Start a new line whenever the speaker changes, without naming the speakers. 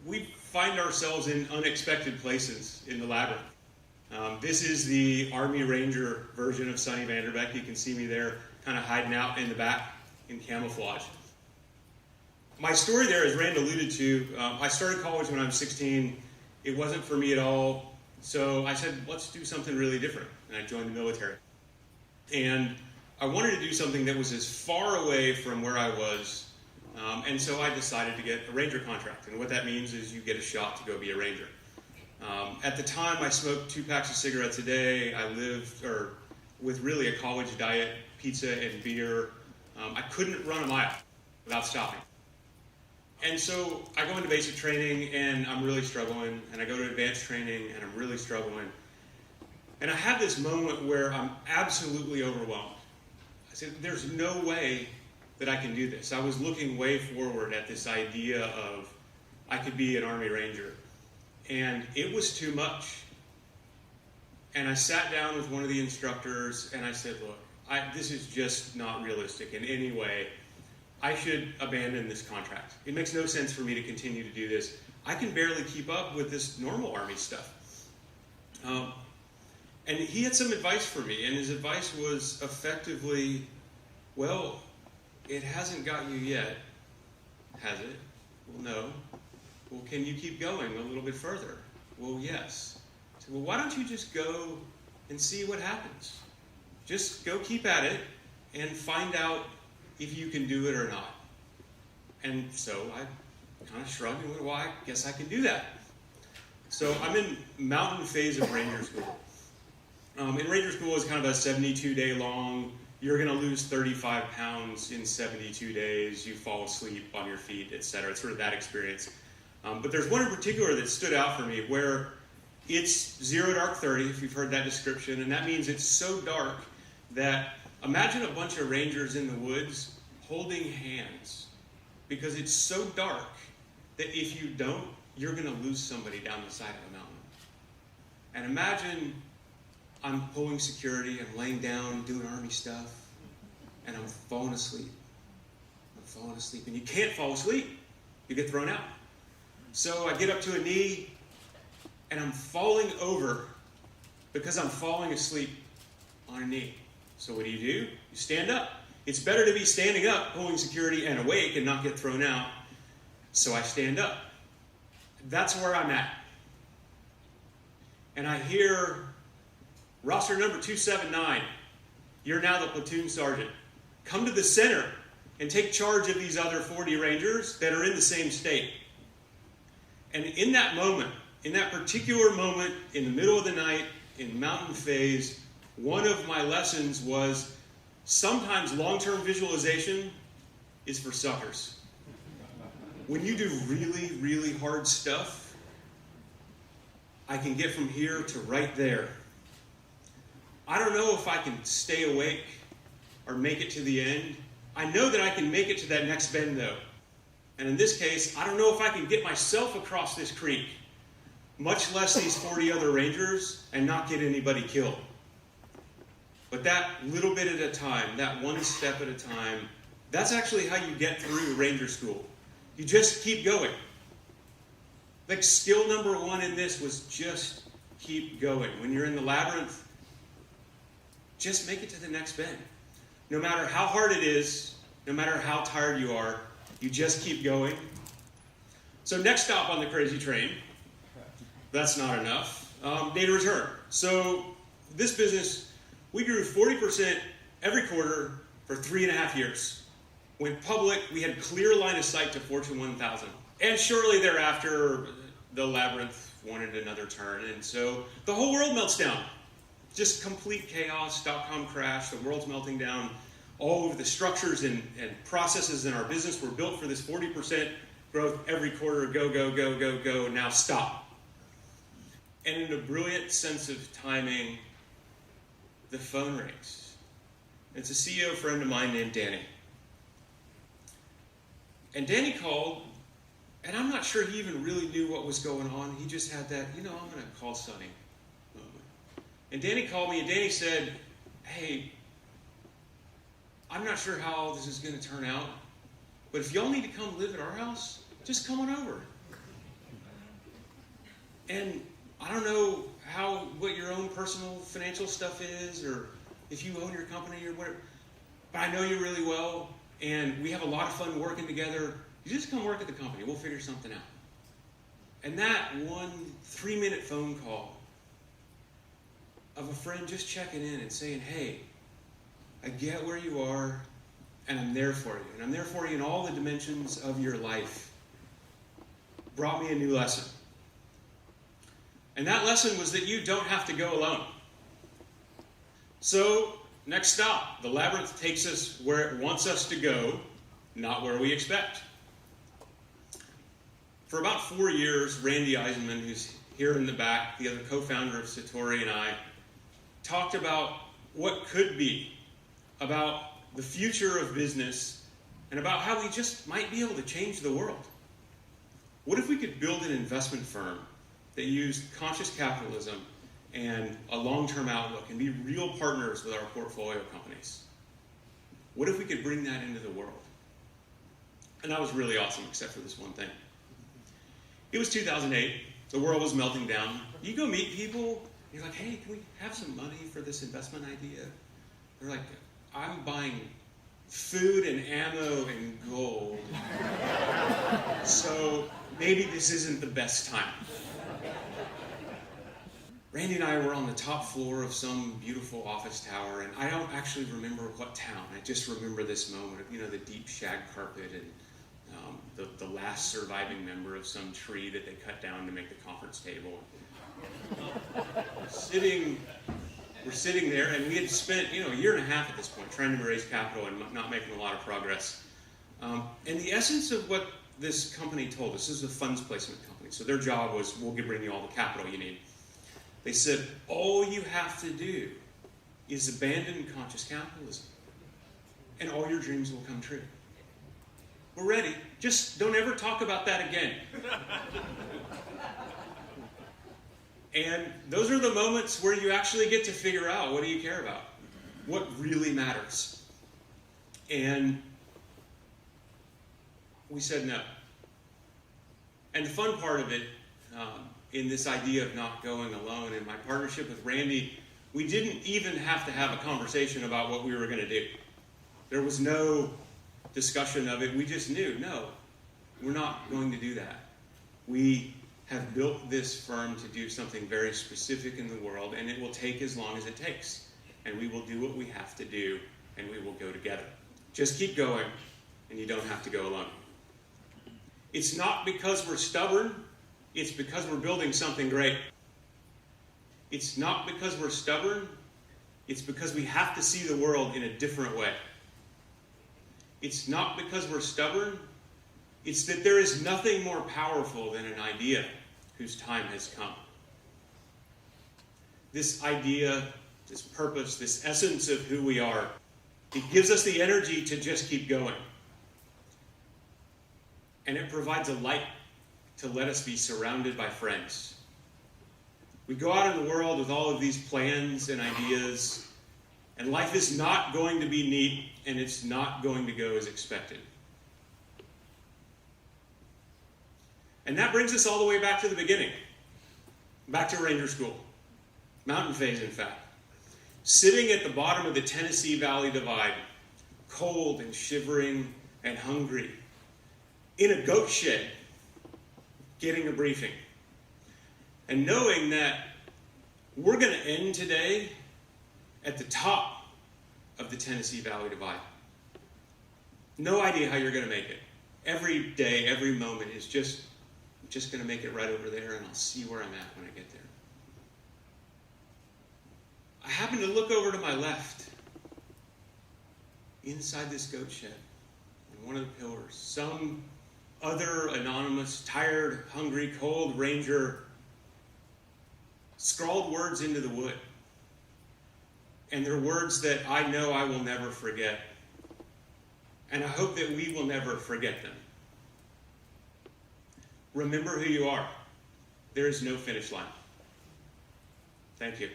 we find ourselves in unexpected places in the labyrinth. This is the Army Ranger version of Sonny Vanderbeck. You can see me there kind of hiding out in the back in camouflage. My story there, as Rand alluded to, I started college when I was 16. It wasn't for me at all. So I said, let's do something really different. And I joined the military. And I wanted to do something that was as far away from where I was. And so I decided to get a Ranger contract. And what that means is you get a shot to go be a Ranger. At the time, I smoked 2 packs of cigarettes a day. I lived with really a college diet, pizza and beer. I couldn't run a mile without stopping. And so I go into basic training and I'm really struggling, and I go to advanced training and I'm really struggling. And I have this moment where I'm absolutely overwhelmed. I said, there's no way that I can do this. I was looking way forward at this idea of I could be an Army Ranger. And it was too much. And I sat down with one of the instructors and I said, look, this is just not realistic in any way. I should abandon this contract. It makes no sense for me to continue to do this. I can barely keep up with this normal Army stuff. And he had some advice for me, and his advice was effectively, well, it hasn't got you yet, has it? Well, no. Well, can you keep going a little bit further? Well, yes. I said, well, why don't you just go and see what happens? Just go keep at it and find out if you can do it or not. And so I kind of shrugged and went, well, I guess I can do that. So I'm in mountain phase of Ranger School. And Ranger School is kind of a 72-day long, you're going to lose 35 pounds in 72 days, you fall asleep on your feet, etc. It's sort of that experience. But there's one in particular that stood out for me where it's 0 dark 30, if you've heard that description, and that means it's so dark that imagine a bunch of Rangers in the woods holding hands, because it's so dark that if you don't, you're going to lose somebody down the side of the mountain. And imagine I'm pulling security, I'm laying down, doing Army stuff, and I'm falling asleep. And you can't fall asleep. You get thrown out. So I get up to a knee, and I'm falling over because I'm falling asleep on a knee. So what do? You stand up. It's better to be standing up, pulling security, and awake and not get thrown out. So I stand up. That's where I'm at. And I hear roster number 279. You're now the platoon sergeant. Come to the center and take charge of these other 40 Rangers that are in the same state. And in that moment, in that particular moment, in the middle of the night, in mountain phase, one of my lessons was sometimes long-term visualization is for suckers. When you do really, really hard stuff, I can get from here to right there. I don't know if I can stay awake or make it to the end. I know that I can make it to that next bend, though. And in this case, I don't know if I can get myself across this creek, much less these 40 other Rangers, and not get anybody killed. But that little bit at a time, that one step at a time, that's actually how you get through Ranger School. You just keep going. Like skill number 1 in this was just keep going. When you're in the labyrinth, just make it to the next bend. No matter how hard it is, no matter how tired you are, you just keep going. So next stop on the crazy train, that's not enough. Data return. So this business, we grew 40% every quarter for 3.5 years. Went public, we had clear line of sight to Fortune 1000. And shortly thereafter, the labyrinth wanted another turn. And so the whole world melts down. Just complete chaos, dot-com crash, the world's melting down. All of the structures and processes in our business were built for this 40% growth every quarter, go, go, go, go, go, now stop. And in a brilliant sense of timing, the phone rings. It's a CEO friend of mine named Danny. And Danny called, and I'm not sure he even really knew what was going on. He just had that, I'm going to call Sonny moment. And Danny called me, and Danny said, hey, I'm not sure how this is going to turn out, but if y'all need to come live at our house, just come on over. And I don't know what your own personal financial stuff is, or if you own your company or whatever, but I know you really well, and we have a lot of fun working together. You just come work at the company. We'll figure something out. And that one 3-minute phone call of a friend just checking in and saying, hey, I get where you are, and I'm there for you. And I'm there for you in all the dimensions of your life, brought me a new lesson. And that lesson was that you don't have to go alone. So, next stop, the labyrinth takes us where it wants us to go, not where we expect. For about 4 years, Randy Eisenman, who's here in the back, the other co-founder of Satori, and I, talked about what could be, about the future of business, and about how we just might be able to change the world. What if we could build an investment firm that used conscious capitalism and a long-term outlook and be real partners with our portfolio companies? What if we could bring that into the world? And that was really awesome, except for this one thing. It was 2008. The world was melting down. You go meet people, you're like, hey, can we have some money for this investment idea? They're like, I'm buying food and ammo and gold. So maybe this isn't the best time. Randy and I were on the top floor of some beautiful office tower, and I don't actually remember what town. I just remember this moment of, the deep shag carpet and the last surviving member of some tree that they cut down to make the conference table. We're sitting there, and we had spent, a year and a half at this point trying to raise capital and not making a lot of progress. And the essence of what this company told us, this is a funds placement company, so their job was, we'll bring you all the capital you need. They said, all you have to do is abandon conscious capitalism, and all your dreams will come true. We're ready. Just don't ever talk about that again. And those are the moments where you actually get to figure out, what do you care about? What really matters? And we said no. And the fun part of it, in this idea of not going alone, in my partnership with Randy, we didn't even have to have a conversation about what we were going to do. There was no discussion of it. We just knew, no, we're not going to do that. We have built this firm to do something very specific in the world, and it will take as long as it takes. And we will do what we have to do, and we will go together. Just keep going, and you don't have to go alone. It's not because we're stubborn. It's because we're building something great. It's not because we're stubborn. It's because we have to see the world in a different way. It's not because we're stubborn. It's that there is nothing more powerful than an idea whose time has come. This idea, this purpose, this essence of who we are, it gives us the energy to just keep going. And it provides a light to let us be surrounded by friends. We go out in the world with all of these plans and ideas, and life is not going to be neat, and it's not going to go as expected. And that brings us all the way back to the beginning, back to Ranger School, mountain phase, in fact. Sitting at the bottom of the Tennessee Valley Divide, cold and shivering and hungry, in a goat shed, getting a briefing, and knowing that we're going to end today at the top of the Tennessee Valley Divide. No idea how you're going to make it. Every day, every moment is just going to make it right over there, and I'll see where I'm at when I get there. I happen to look over to my left, inside this goat shed, in one of the pillars, some other anonymous, tired, hungry, cold ranger scrawled words into the wood. And they're words that I know I will never forget. And I hope that we will never forget them. Remember who you are. There is no finish line. Thank you.